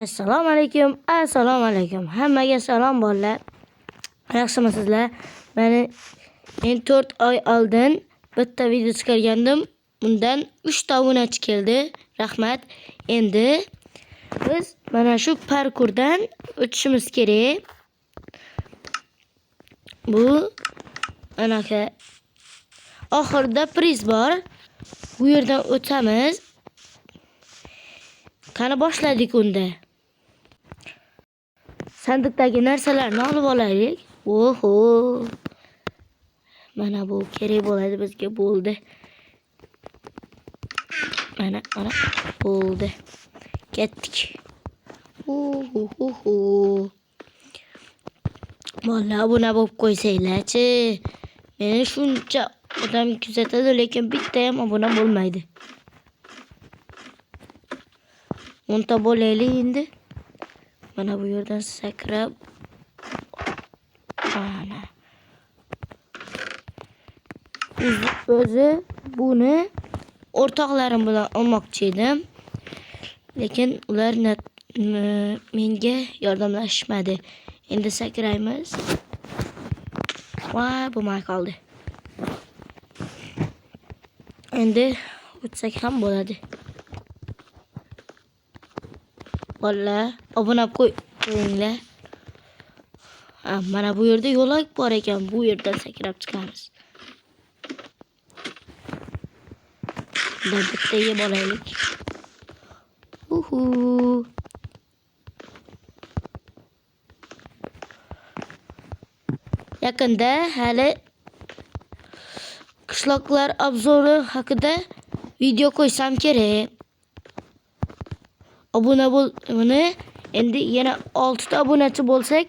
Assalomu alaykum. Assalomu alaykum. Hammaga salom bolalar. Yaxshimisizlar? Men 4 oy oldin bitta video chiqargandim. Bundan 3 ta obunachi keldi. Rahmat. Endi biz mana shu parkurdan o'tishimiz kerak. Bu anaqa oxirida priz bor. Bu yerdan o'tamiz. Qani boshladik unda. Sandiqdagi narsalarni olib olaylik. Oho. Mana bu kerak bo'ladi bizga bo'ldi. Mana bo'ldi. Ketdik. Oho. Mana buna bo'lib qo'ysanglar-chi. Meni shuncha odam kuzatadi, lekin bitta ham obuna bo'lmaydi. 10 ta bo'laylik endi. Mana bu yerdan sakrab. Mana. O'zi buni o'rtoqlarim bilan olmoqchi edim. Lekin ular menga yordamlashmadi. Endi sakraymiz. Voy, bo'lmay qoldi. Endi o'tsak ham bo'ladi. Bolalar, obuna qo'yinglar. Mana bu yerda yo'lak bor ekan. Bu yerdan sakrab chiqamiz. Bitta yeb olaylik. Uhu. Yaqinda hali qishloqlar obzori haqida video qo'ysam kerak. Obuna bo'lni endi yana 6 ta obunachi bo'lsak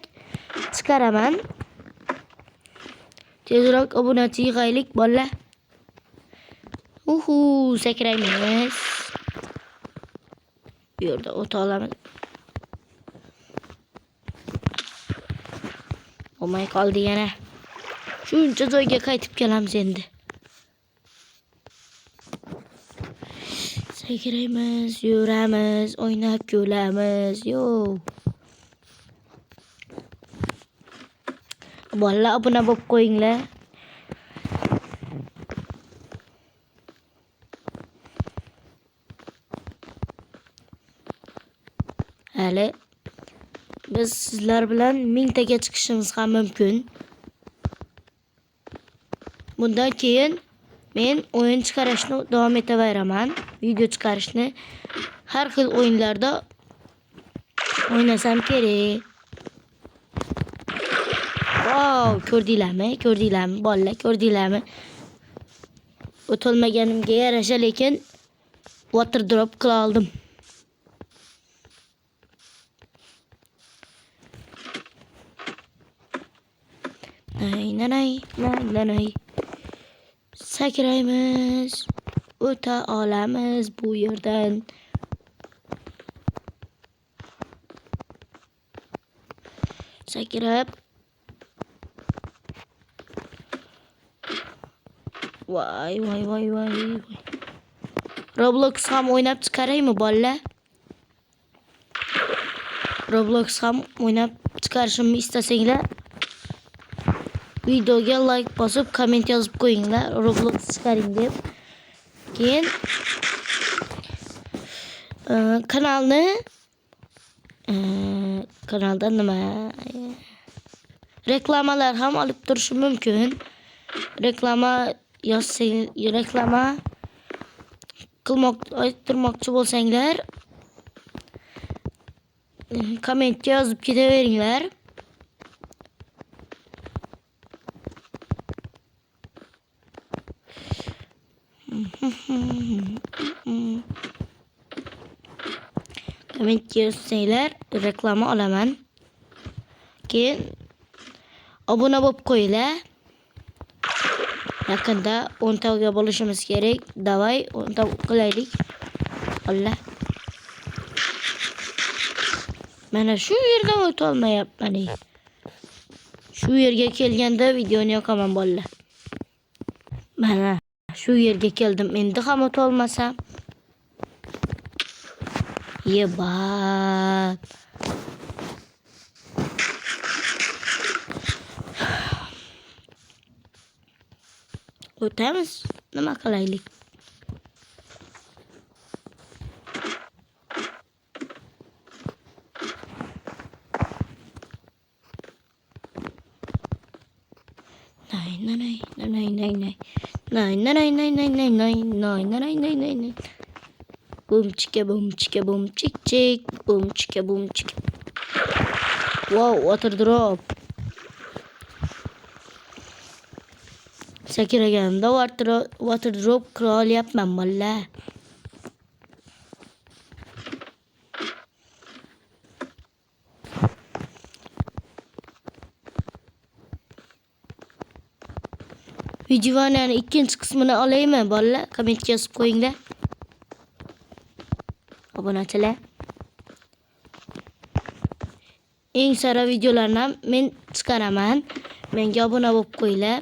chiqaraman. Tezroq obunachi yig'aylik bolalar. Uhu, sakraymiz. Bu yerda o'ta olamiz. Olmay qoldi yana. Shuncha joyga qaytib kelamiz endi. Sakraymiz, yuramiz, o'ynab kulamiz. Yo. Bolalar, obuna bo'lib qo'yinglar. Hali biz sizlar bilan 1000 taga chiqishimiz ham mumkin. Bundan keyin men o'yin chiqarishni davom etaveraman. Video chiqarishni har xil o'yinlarda o'ynasam kerak. Wow, ko'rdinglarmi? Bolalar, ko'rdinglarmi? O'tolmaganimga yarasha, lekin water drop qila oldim. Nay. Sakraymiz. O'ta olamiz bu yerdan. Sakrab. Voy. Roblox ham o'ynab chiqaraymi bolalar? Roblox ham o'ynab chiqarishimni istasanglar, videoga like bosib, komment yozib qo'yinglar. Roblox chiqaring deb. Keyin kanalda nima reklamalar ham olib turishi mumkin. Reklama qilmoqchi bo'lsanglar, kommentga yozib ketaveringlar. Kommentga yozsanglar, reklama olaman. Keyin obuna bo'lib qo'yinglar. Yaqinda 10 taga bo'lishimiz kerak. Davay 10 ta qilaylik. Allah. Mana shu yerdan o'ta olmayapman. Shu yerga kelganda videoni yoqaman bolalar. Mana shu yerga keldim. Endi ham o'ta olmasam. Yebat. O'tamiz. Nima qilaylik? Boom chicka boom chicka boom chick chick boom chicka boom chick. Wow, water drop. Sakiraganimda water drop qila olyapman valla. Videoning ikkinchi qismini olaymi bolalar? Kommentga yozib qo'yinglar. Obunachilar. Eng sara videolarni men chiqaraman. Menga obuna bo'lib qo'yinglar.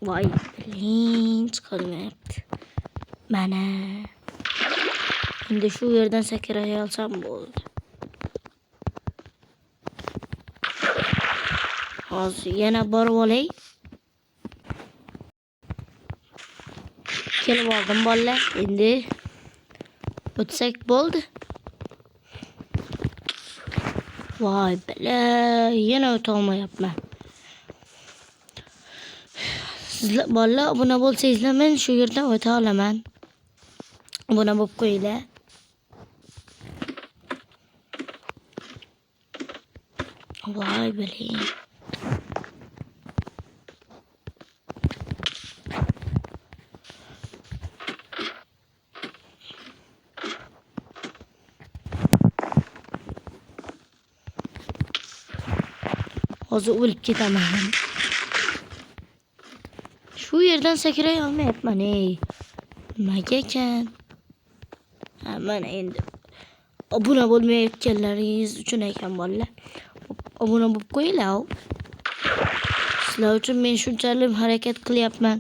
Voy, linch qilmayapti. Mana. Endi shu yerdan sakiray olsam bo'ldi. Hozir yana borib olay. Kelib oldim bolalar. Endi o'tsak bo'ldi. Voy, bala, yana o'ta olmayapman. Sizlar bolalar obuna bo'lsangizlar men shu yerdan o'ta olaman. Obuna bo'lib qo'yinglar. Voy, biling. Hozir o'lib ketaman. Shu yerdan sakiray olmayapman, ey. Nimaga ekan? Mana endi obuna bo'lmayotganlaringiz uchun ekan bolalar. Obuna bo'lib qo'yinglar. Sizlar uchun men shunchalik harakat qilyapman.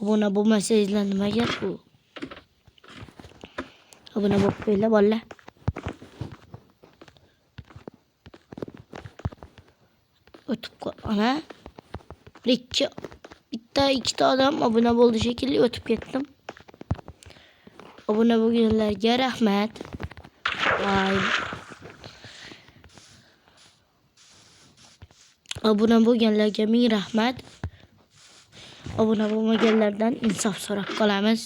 Obuna bo'lmasangizlar nima gap bu? Obuna bo'lib qo'yinglar bolalar. O'tib ana bitta ikkita odam obuna bo'ldi shekilli, o'tib ketdim. Obuna bo'lganlarga rahmat. Voy. Obuna bo'lganlarga ming rahmat. Obuna bo'lmaganlardan insof so'rab qolamiz.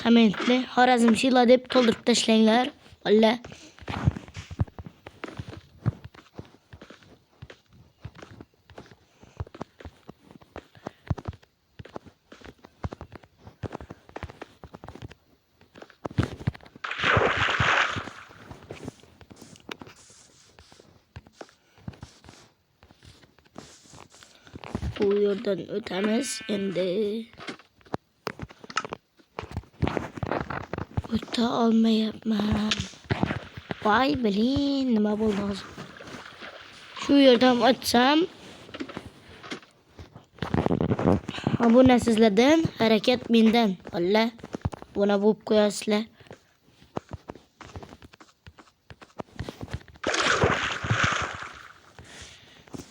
Kommentni Xorazm Shila deb to'ldirib tashlanglar. Valla. Bu yerdan o'tamiz endi. O'ta olmayapman. Voy, biling, nima bo'ldi hozir? Shu yerdan o'tsam, obuna sizlardan, harakat mendan. Valla, buna bo'lib qo'yasizlar.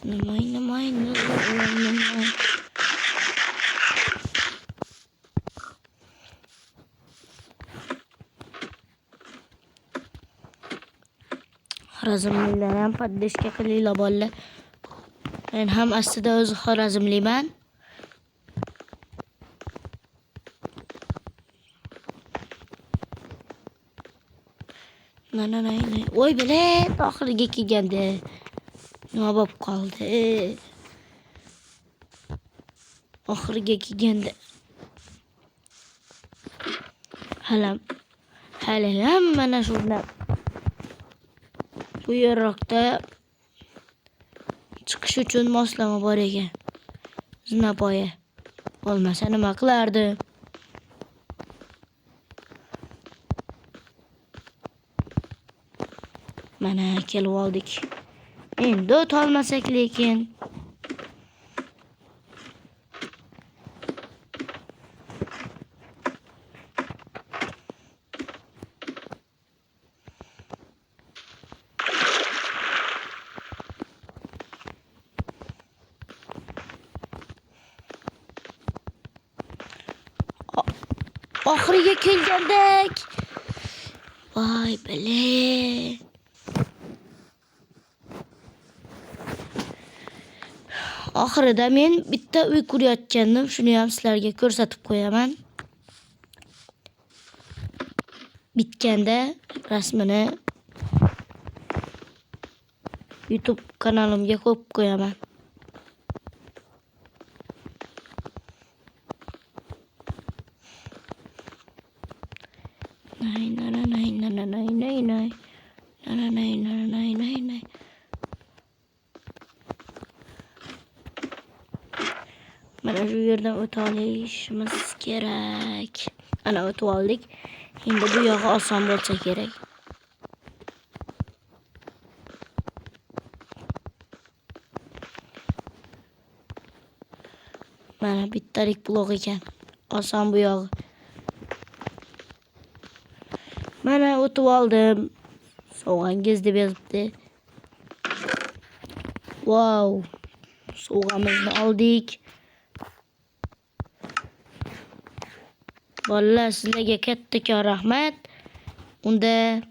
Nimay. Xorazmliklar ham poddeshka qilinglar bolalar. Men ham aslida o'zi xorazmliman. Voy, bilet oxiriga kelganda nima bo'lib qoldi? Oxiriga kelganda hali ham mana shundan bu yerroqda chiqish uchun moslama bor ekan. Zinapoya. Olmasa nima qilardim? Mana kelib oldik. Endi o'tolmasak lekin. Oxiriga kelgandik. Voy bile. Oxirida men bitta uy qurayotgandim. Shuni ham sizlarga ko'rsatib qo'yaman. Bitganda rasmini YouTube kanalimga qo'yib qo'yaman. Mana shu yerdan o'tib olishimiz kerak. Ana o'tib oldik. Endi bu yog'i oson bo'lsa kerak. Mana bittalik blok ekan. Oson bu yog'i. Mana o'tib oldim. Sovg'angiz deb yozibdi. Wow. Sovg'amizni oldik. Bolalar, sizlarga kattakon rahmat. Unda